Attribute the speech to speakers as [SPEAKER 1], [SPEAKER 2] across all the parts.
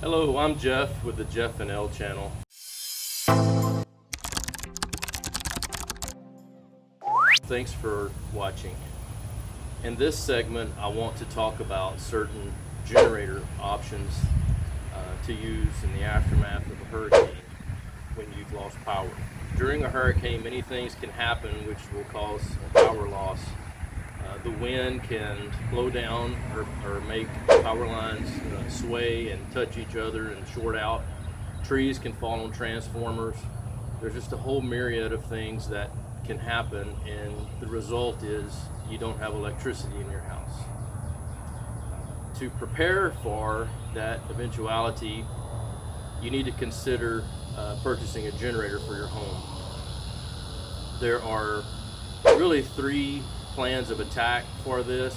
[SPEAKER 1] Hello, I'm Jeff with the Jeff and Elle channel. Thanks for watching. In this segment, I want to talk about certain generator options to use in the aftermath of a hurricane when you've lost power. During a hurricane, many things can happen which will cause a power loss. The wind can blow down or make power lines sway and touch each other and short out. Trees can fall on transformers. There's just a whole myriad of things that can happen, and the result is you don't have electricity in your house. To prepare for that eventuality, you need to consider purchasing a generator for your home. There are really three plans of attack for this,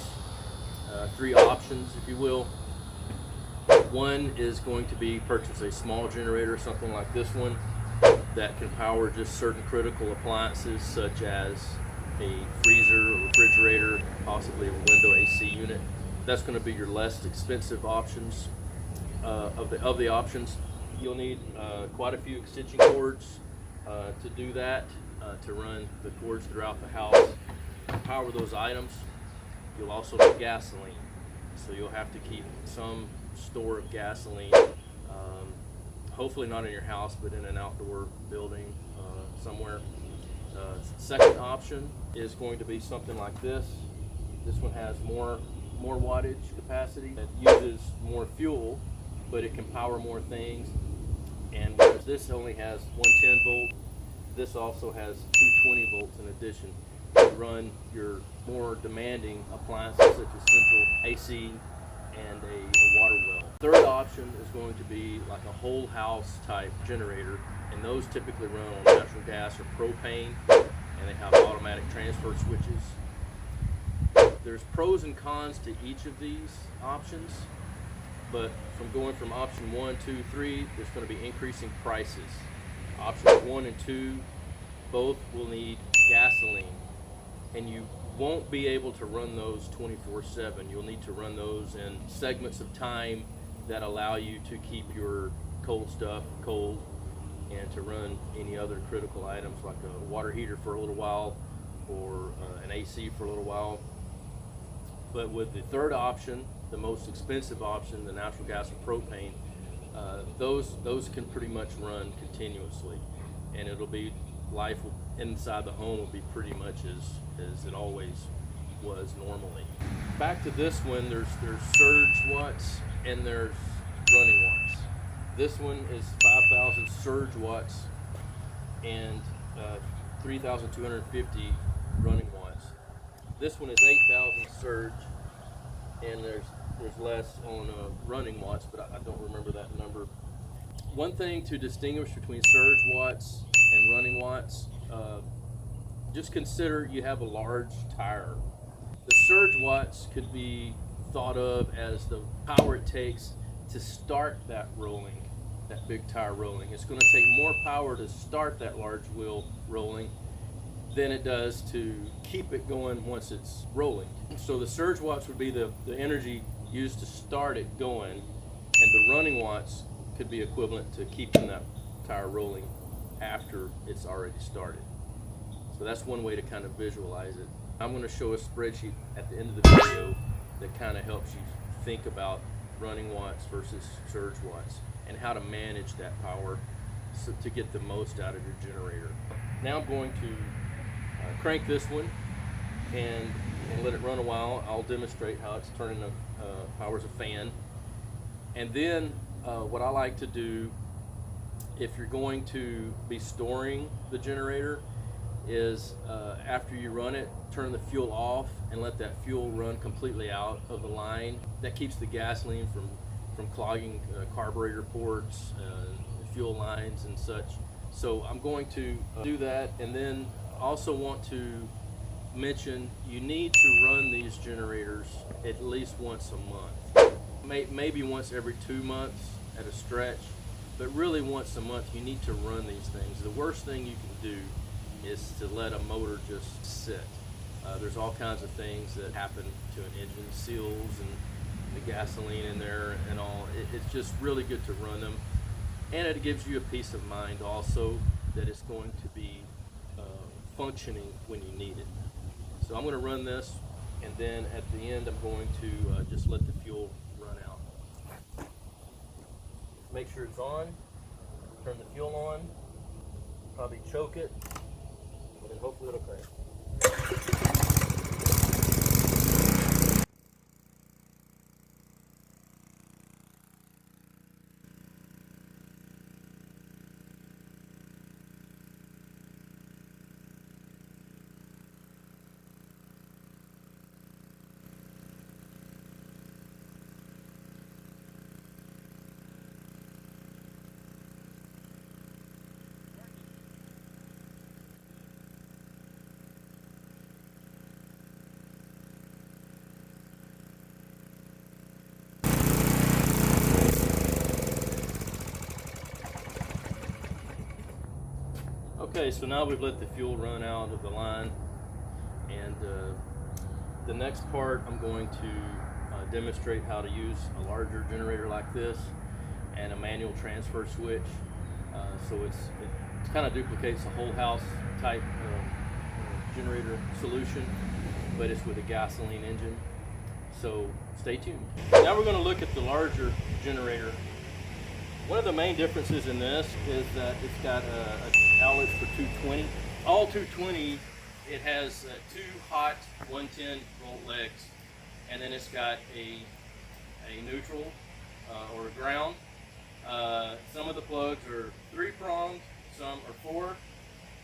[SPEAKER 1] three options, if you will. One is going to be purchase a small generator, something like this one, that can power just certain critical appliances such as a freezer, a refrigerator, possibly a window AC unit. That's going to be your less expensive options. Of the options, you'll need quite a few extension cords to do that, to run the cords throughout the house. To power those items, you'll also need gasoline. So you'll have to keep some store of gasoline, hopefully not in your house, but in an outdoor building somewhere. Second option is going to be something like this. This one has more wattage capacity. It uses more fuel, but it can power more things. And whereas this only has 110 volt, this also has 220 volts in addition to run your more demanding appliances such as central AC and a water well. Third option is going to be like a whole house type generator, and those typically run on natural gas or propane, and they have automatic transfer switches. There's pros and cons to each of these options, but from going from option 1, 2, 3, there's going to be increasing prices. Options 1 and 2 both will need gasoline, and you won't be able to run those 24/7. You'll need to run those in segments of time that allow you to keep your cold stuff cold and to run any other critical items like a water heater for a little while or an AC for a little while. But with the third option, the most expensive option, the natural gas and propane, those can pretty much run continuously, and it'll be life inside the home will be pretty much as it always was normally. Back to this one, there's surge watts and there's running watts. This one is 5,000 surge watts and 3,250 running watts. This one is 8,000 surge, and there's less on running watts, but I don't remember that number. One thing to distinguish between surge watts and running watts, just consider you have a large tire. The surge watts could be thought of as the power it takes to start that rolling, that big tire rolling. It's going to take more power to start that large wheel rolling than it does to keep it going once it's rolling. So the surge watts would be the energy used to start it going, and the running watts could be equivalent to keeping that tire rolling after it's already started. So that's one way to kind of visualize it. I'm going to show a spreadsheet at the end of the video that kind of helps you think about running watts versus surge watts and how to manage that power to get the most out of your generator. Now I'm going to crank this one and let it run a while. I'll demonstrate how it's turning powers a fan. And then what I like to do, if you're going to be storing the generator, is after you run it, turn the fuel off and let that fuel run completely out of the line. That keeps the gasoline from clogging carburetor ports, fuel lines and such. So I'm going to do that, and then also want to mention you need to run these generators at least once a month. Maybe once every 2 months at a stretch, but really once a month you need to run these things. The worst thing you can do is to let a motor just sit. There's all kinds of things that happen to an engine, seals and the gasoline in there and all. It's just really good to run them, and it gives you a peace of mind also that it's going to be functioning when you need it. So I'm going to run this, and then at the end I'm going to just let the fuel run out. Make sure it's on, turn the fuel on, probably choke it, and then hopefully it'll crank. Okay, so now we've let the fuel run out of the line, and the next part I'm going to demonstrate how to use a larger generator like this and a manual transfer switch. So it kind of duplicates a whole house type generator solution, but it's with a gasoline engine. So stay tuned. Now we're going to look at the larger generator. One of the main differences in this is that it's got outlets for 220. All 220, it has two hot 110 volt legs, and then it's got a neutral or a ground. Some of the plugs are 3-pronged, some are 4.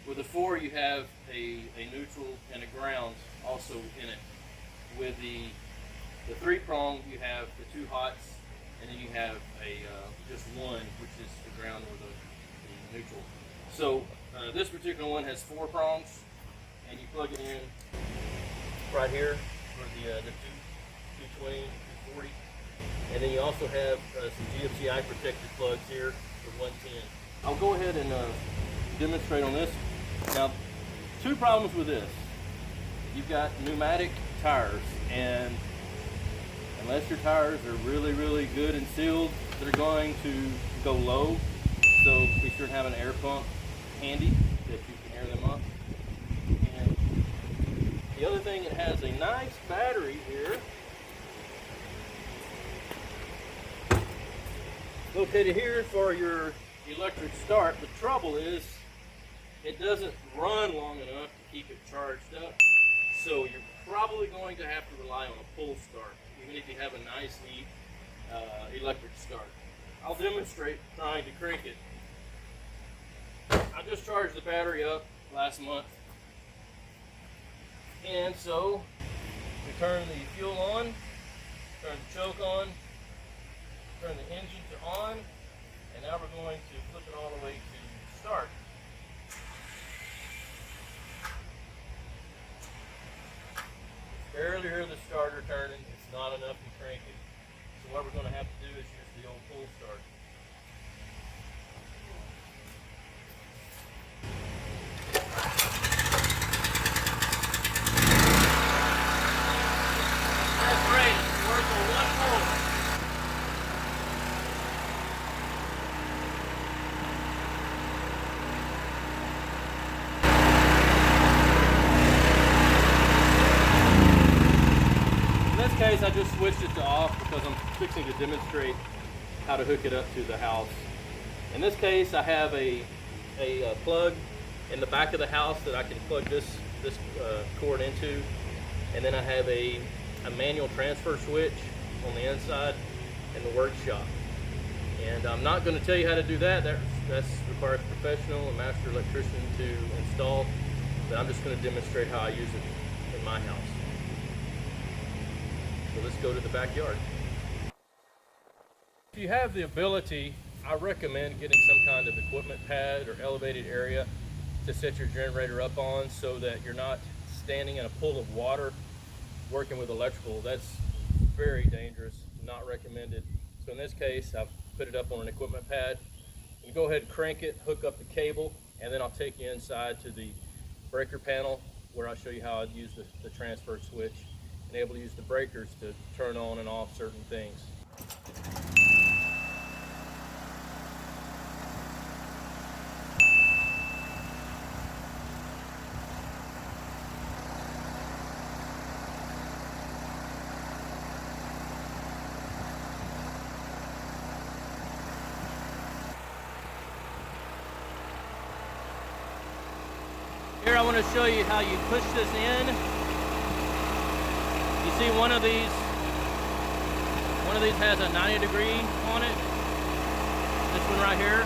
[SPEAKER 1] With the 4, you have a neutral and a ground also in it. With the 3-prong, you have the 2 hots, and then you have just one, which is the ground or the neutral. So this particular one has 4 prongs, and you plug it in right here for the 220, 240. And then you also have some GFCI protected plugs here for 110. I'll go ahead and demonstrate on this. Now, 2 problems with this. You've got pneumatic tires, and unless your tires are really, really good and sealed, they're going to go low. So be sure to have an air pump handy that you can air them up. And the other thing, it has a nice battery here located here for your electric start. The trouble is it doesn't run long enough to keep it charged up. So you're probably going to have to rely on a pull start, even if you have a nice, neat electric start. I'll demonstrate trying to crank it. I just charged the battery up last month. And so we turn the fuel on, turn the choke on, turn the engine to on, and now we're going to flip it all the way to start. Barely hear the starter turning. It's not enough to crank it. So what we're going to have to do is use the old pull start. That's great. It works on one pull. Case, I just switched it to off because I'm fixing to demonstrate how to hook it up to the house. In this case, I have a plug in the back of the house that I can plug this cord into, and then I have a manual transfer switch on the inside in the workshop. And I'm not going to tell you how to do that. That requires a professional, a master electrician to install, but I'm just going to demonstrate how I use it in my house. So let's go to the backyard. If you have the ability, I recommend getting some kind of equipment pad or elevated area to set your generator up on so that you're not standing in a pool of water working with electrical. That's very dangerous, not recommended. So in this case, I've put it up on an equipment pad. You go ahead and crank it, hook up the cable, and then I'll take you inside to the breaker panel where I'll show you how I'd use the transfer switch. and able to use the breakers to turn on and off certain things. Here I want to show you how you push this in. You see one of these has a 90-degree on it. This one right here.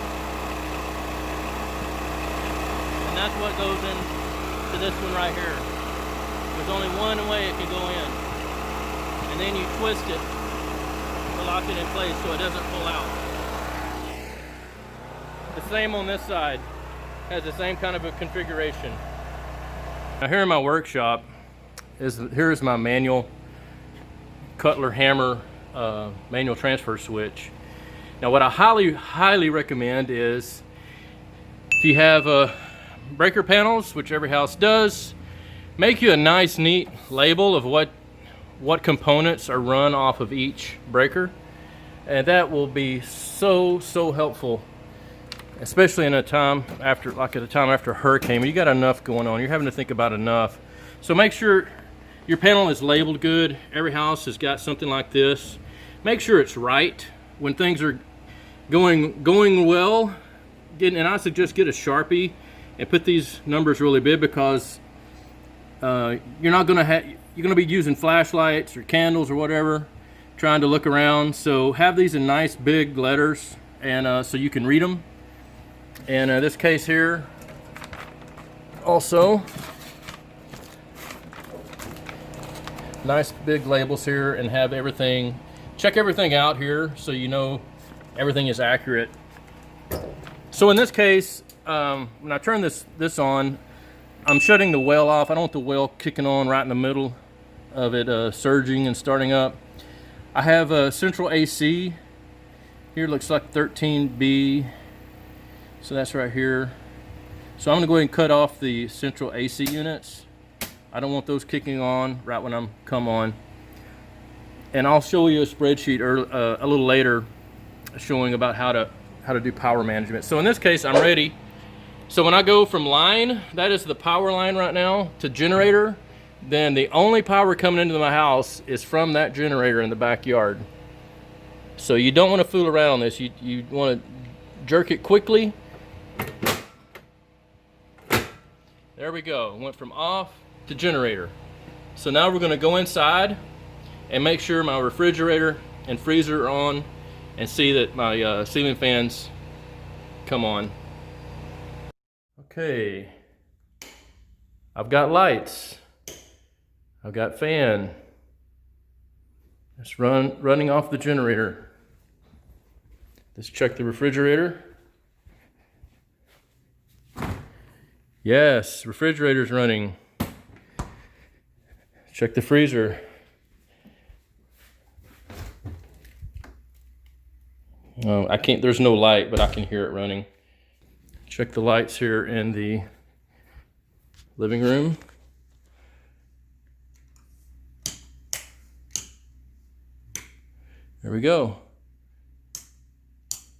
[SPEAKER 1] And that's what goes into this one right here. There's only one way it can go in. And then you twist it to lock it in place so it doesn't pull out. The same on this side. Has the same kind of a configuration. Now here in my workshop here's my manual Cutler hammer manual transfer switch. Now what I highly recommend is if you have breaker panels, which every house does, make you a nice neat label of what components are run off of each breaker, and that will be so helpful. Especially in a time after, like at a time after a hurricane, when you got enough going on, you're having to think about enough. So make sure your panel is labeled good. Every house has got something like this. Make sure it's right when things are going well. And I suggest get a Sharpie and put these numbers really big, because you're gonna be using flashlights or candles or whatever, trying to look around. So have these in nice big letters, and so you can read them. And this case here also nice big labels here, and have everything, check everything out here so you know everything is accurate. So in this case, when I turn this on, I'm shutting the well off. I don't want the well kicking on right in the middle of it surging and starting up. I have a central AC here, looks like 13B. So that's right here. So I'm gonna go ahead and cut off the central AC units. I don't want those kicking on right when I'm come on. And I'll show you a spreadsheet a little later showing about how to do power management. So in this case, I'm ready. So when I go from line, that is the power line right now, to generator, then the only power coming into my house is from that generator in the backyard. So you don't want to fool around on this. You want to jerk it quickly. There we go. Went from off to generator. So now we're going to go inside and make sure my refrigerator and freezer are on, and see that my ceiling fans come on. Okay, I've got lights, I've got fan. It's running off the generator. Let's check the refrigerator. Yes, refrigerator's running. Check the freezer. Oh, I can't, there's no light, but I can hear it running. Check the lights here in the living room. There we go.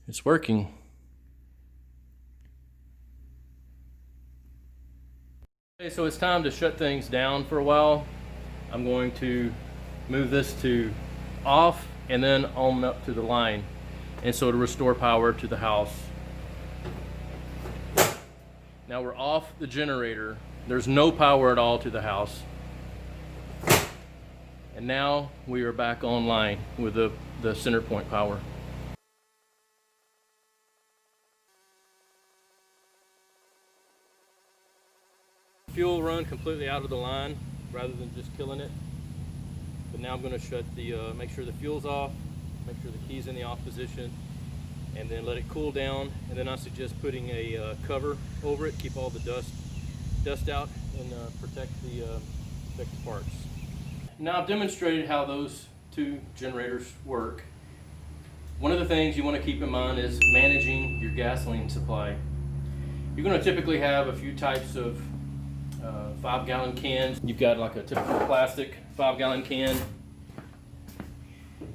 [SPEAKER 1] It's working. Okay, so it's time to shut things down for a while. I'm going to move this to off and then on up to the line, and so to restore power to the house. Now we're off the generator. There's no power at all to the house. And now we are back online with the center point power. Fuel run completely out of the line rather than just killing it. But now I'm going to shut the, make sure the fuel's off, make sure the key's in the off position, and then let it cool down. And then I suggest putting a cover over it, keep all the dust out, and protect the parts. Now I've demonstrated how those two generators work. One of the things you want to keep in mind is managing your gasoline supply. You're going to typically have a few types of 5-gallon cans. You've got like a typical plastic 5-gallon can.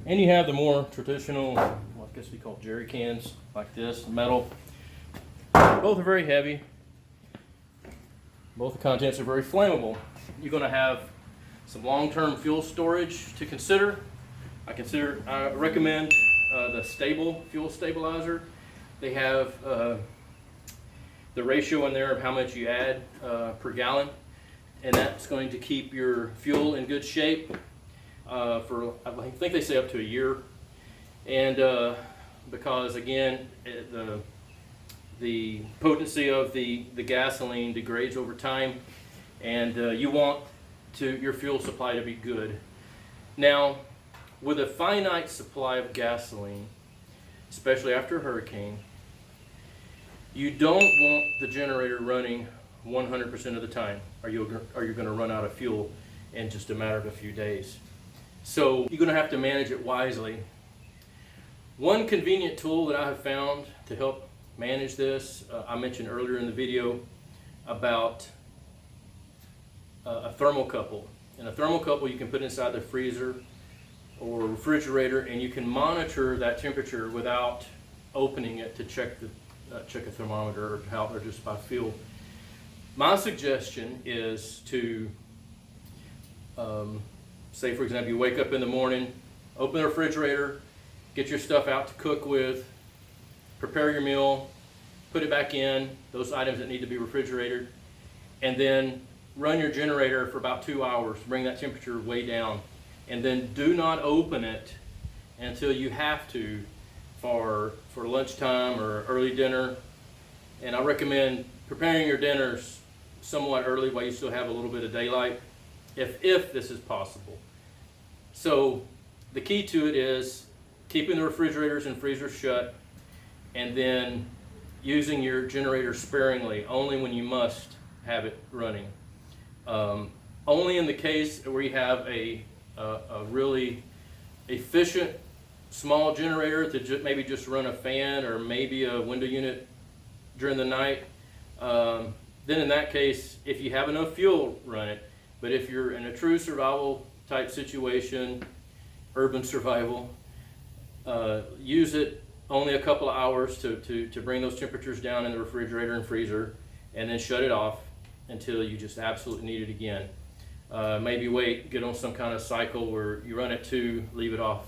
[SPEAKER 1] And you have the more traditional, I guess we call jerry cans, like this, metal. Both are very heavy. Both the contents are very flammable. You're going to have some long-term fuel storage to consider. I recommend the stable fuel stabilizer. They have the ratio in there of how much you add per gallon, and that's going to keep your fuel in good shape for, I think they say, up to a year. And because again, the potency of the gasoline degrades over time, and you want your fuel supply to be good. Now, with a finite supply of gasoline, especially after a hurricane, you don't want the generator running 100% of the time, or you're going to run out of fuel in just a matter of a few days. So you're going to have to manage it wisely. One convenient tool that I have found to help manage this, I mentioned earlier in the video about a thermocouple. And a thermocouple you can put inside the freezer or refrigerator, and you can monitor that temperature without opening it to check a thermometer or just by feel. My suggestion is to say, for example, you wake up in the morning, open the refrigerator, get your stuff out to cook with, prepare your meal, put it back in, those items that need to be refrigerated, and then run your generator for about 2 hours, bring that temperature way down, and then do not open it until you have to for lunchtime or early dinner. And I recommend preparing your dinners somewhat early while you still have a little bit of daylight, if this is possible. So the key to it is keeping the refrigerators and freezers shut, and then using your generator sparingly, only when you must have it running. Only in the case where you have a really efficient small generator to maybe just run a fan or maybe a window unit during the night, then in that case, if you have enough fuel, run it. But if you're in a true survival type situation, urban survival, use it only a couple of hours to bring those temperatures down in the refrigerator and freezer, and then shut it off until you just absolutely need it again. Maybe get on some kind of cycle where you run it 2, leave it off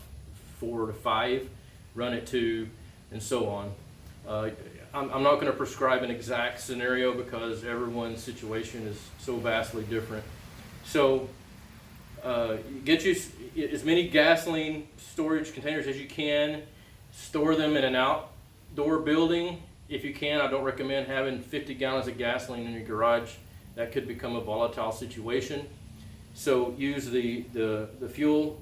[SPEAKER 1] 4 to 5, run it 2, and so on. I'm not going to prescribe an exact scenario because everyone's situation is so vastly different. So get you as many gasoline storage containers as you can. Store them in an outdoor building if you can. I don't recommend having 50 gallons of gasoline in your garage. That could become a volatile situation. So use the fuel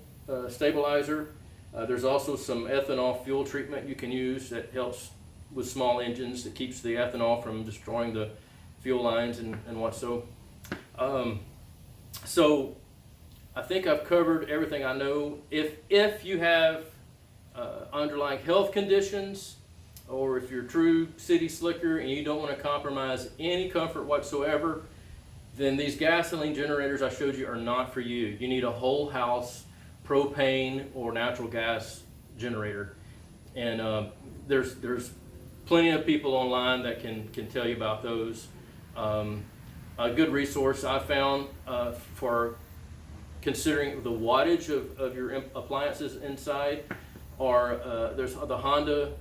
[SPEAKER 1] stabilizer. There's also some ethanol fuel treatment you can use that helps with small engines, that keeps the ethanol from destroying the fuel lines and what so. So I think I've covered everything I know. If you have underlying health conditions, or if you're a true city slicker and you don't want to compromise any comfort whatsoever, then these gasoline generators I showed you are not for you. You need a whole house propane or natural gas generator. And there's plenty of people online that can tell you about those. A good resource I found for considering the wattage of your appliances inside there's the Honda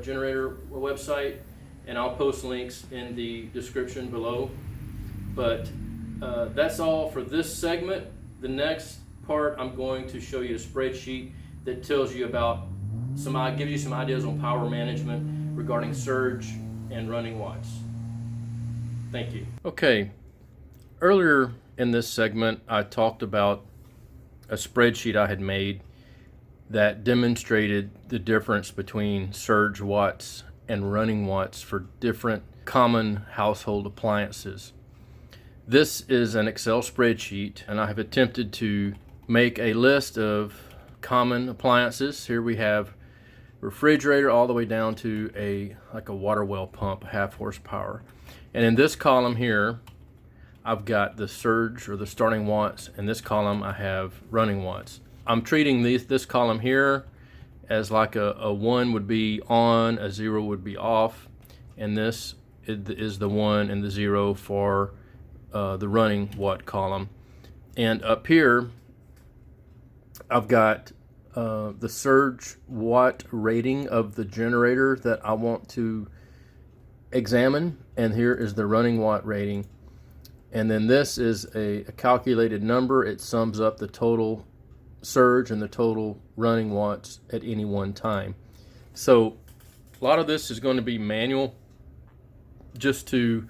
[SPEAKER 1] generator website, and I'll post links in the description below. But that's all for this segment. The next part, I'm going to show you a spreadsheet that tells you about gives you some ideas on power management regarding surge and running watts. Thank you. Okay, earlier in this segment, I talked about a spreadsheet I had made that demonstrated the difference between surge watts and running watts for different common household appliances. This is an Excel spreadsheet, and I have attempted to make a list of common appliances. Here we have refrigerator all the way down to like a water well pump, 1/2 horsepower. And in this column here, I've got the surge or the starting watts. In this column, I have running watts. I'm treating this column here as like a 1 would be on, a 0 would be off, and this is the 1 and the 0 for the running watt column. And up here, I've got the surge watt rating of the generator that I want to examine, and here is the running watt rating. And then this is a calculated number. It sums up the total surge and the total running watts at any one time. So a lot of this is going to be manual just to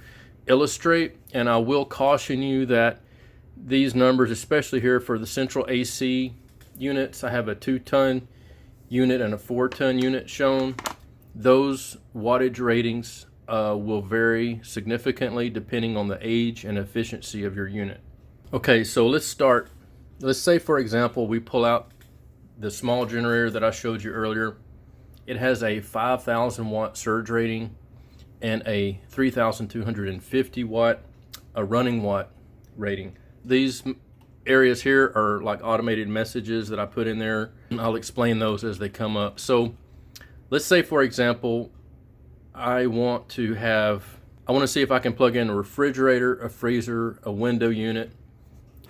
[SPEAKER 1] illustrate, and I will caution you that these numbers, especially here for the central AC units, I have a 2-ton unit and a 4-ton unit shown. Those wattage ratings will vary significantly depending on the age and efficiency of your unit. Okay, so let's start. Let's say, for example, we pull out the small generator that I showed you earlier. It has a 5,000 watt surge rating and a 3,250 watt running watt rating. These areas here are like automated messages that I put in there, and I'll explain those as they come up. So let's say, for example, I want to see if I can plug in a refrigerator, a freezer, a window unit,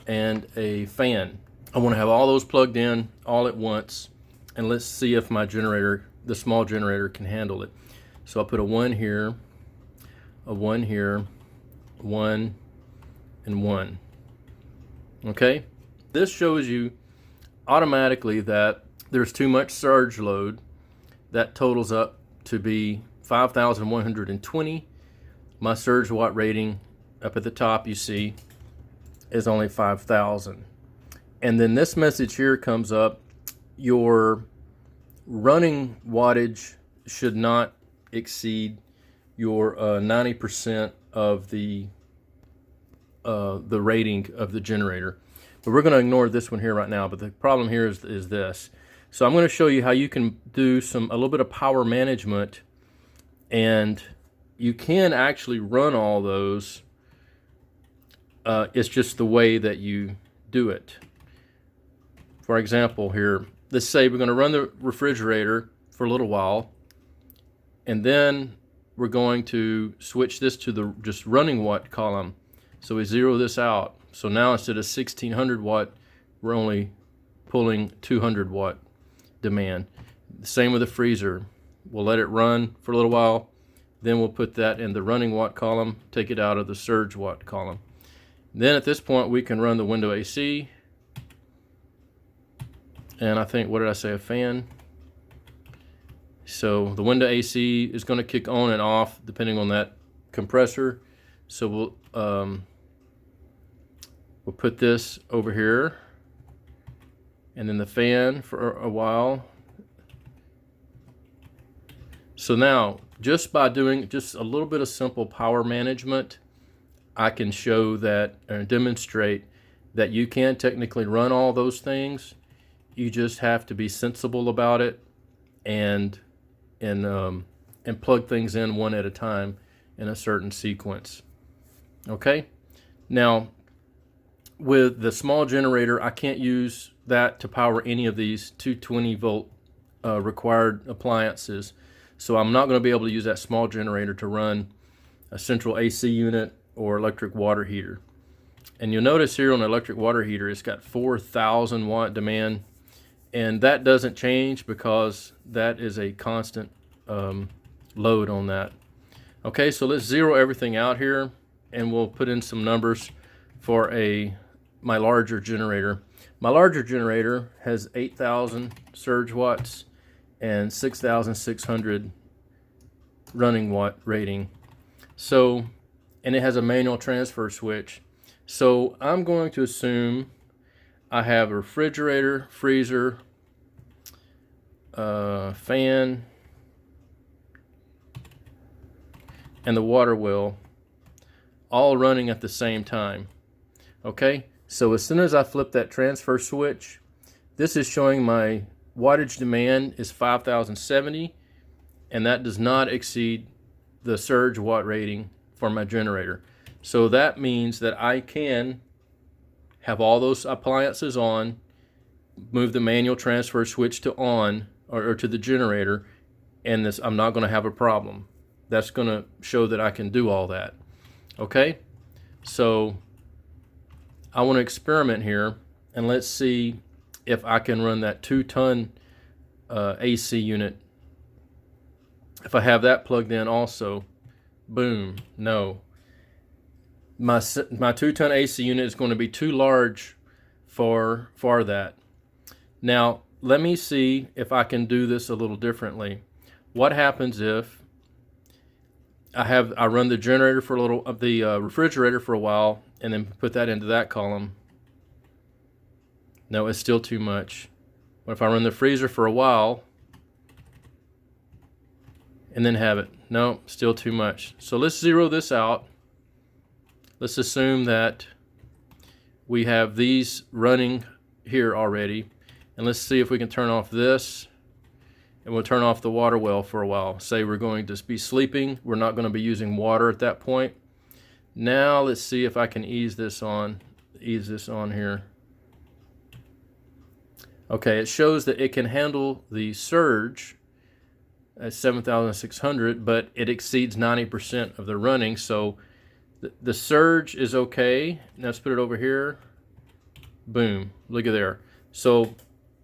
[SPEAKER 1] and a fan. I want to have all those plugged in all at once, and let's see if my generator, the small generator, can handle it. So I'll put a 1 here, a 1 here, 1, and 1. Okay? This shows you automatically that there's too much surge load. That totals up to be 5,120. My surge watt rating up at the top, you see, is only 5,000. And then this message here comes up: your running wattage should not exceed your 90% of the rating of the generator. But we're going to ignore this one here right now. But the problem here is this. So I'm going to show you how you can do a little bit of power management, and you can actually run all those. It's just the way that you do it. For example, here, let's say we're going to run the refrigerator for a little while, and then we're going to switch this to the just running watt column. So we zero this out. So now instead of 1600 watt, we're only pulling 200 watt demand. The same with the freezer. We'll let it run for a little while, then we'll put that in the running watt column, take it out of the surge watt column. Then at this point we can run the window AC, and I think, what did I say, a fan? So the window AC is going to kick on and off depending on that compressor. So we'll put this over here, and then the fan for a while. So now, just by doing just a little bit of simple power management, I can show that and demonstrate that you can technically run all those things. You just have to be sensible about it and plug things in one at a time in a certain sequence. Okay? Now, with the small generator, I can't use that to power any of these 220 volt required appliances. So I'm not going to be able to use that small generator to run a central AC unit or electric water heater. And you'll notice here on the electric water heater, it's got 4,000 watt demand, and that doesn't change because that is a constant load on that. Okay, so let's zero everything out here, and we'll put in some numbers for my larger generator. My larger generator has 8,000 surge watts and 6,600 running watt rating. So, and it has a manual transfer switch. So I'm going to assume I have a refrigerator, freezer, fan, and the water wheel all running at the same time. Okay, so as soon as I flip that transfer switch, this is showing my wattage demand is 5,070, and that does not exceed the surge watt rating for my generator. So that means that I can have all those appliances on, move the manual transfer switch to on, or to the generator, and this, I'm not going to have a problem. That's going to show that I can do all that. Okay, so I want to experiment here, and let's see if I can run that 2-ton AC unit. If I have that plugged in also, boom, no. My 2-ton AC unit is going to be too large for that. Now, let me see if I can do this a little differently. What happens if I run the generator for a little, the refrigerator for a while, and then put that into that column? No, it's still too much. What if I run the freezer for a while and then have it? No, still too much. So let's zero this out. Let's assume that we have these running here already, and let's see if we can turn off this, and we'll turn off the water well for a while. Say we're going to be sleeping, we're not going to be using water at that point. Now let's see if I can ease this on here. Okay, it shows that it can handle the surge at 7,600, but it exceeds 90% of the running. So the surge is okay. Now let's put it over here. Boom, look at there. So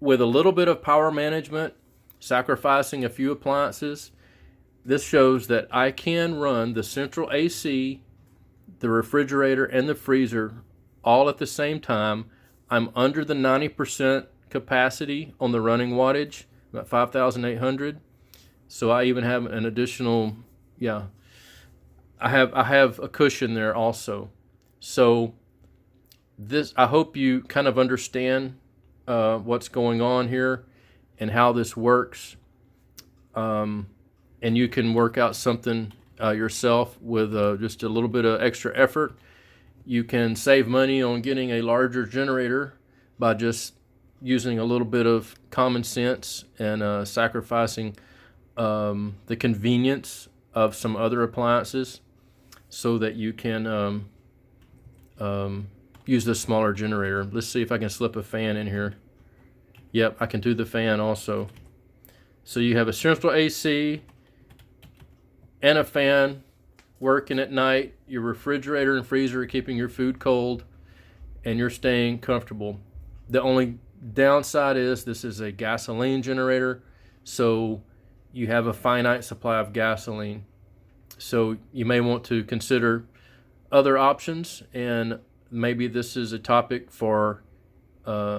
[SPEAKER 1] with a little bit of power management, sacrificing a few appliances, this shows that I can run the central AC, the refrigerator, and the freezer all at the same time. I'm under the 90% capacity on the running wattage, about 5,800. So I even have an additional, I have a cushion there also. So this, I hope you kind of understand what's going on here and how this works. And you can work out something yourself with just a little bit of extra effort. You can save money on getting a larger generator by just using a little bit of common sense and sacrificing the convenience of some other appliances so that you can use this smaller generator. Let's see if I can slip a fan in here. Yep, I can do the fan also. So you have a central AC and a fan working at night. Your refrigerator and freezer are keeping your food cold, and you're staying comfortable. The only downside is this is a gasoline generator, so you have a finite supply of gasoline. So you may want to consider other options, and maybe this is a topic for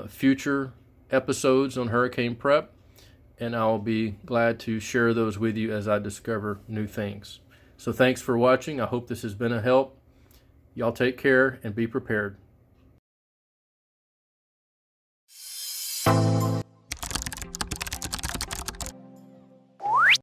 [SPEAKER 1] future episodes on hurricane prep, and I'll be glad to share those with you as I discover new things. So thanks for watching. I hope this has been a help. Y'all take care and be prepared.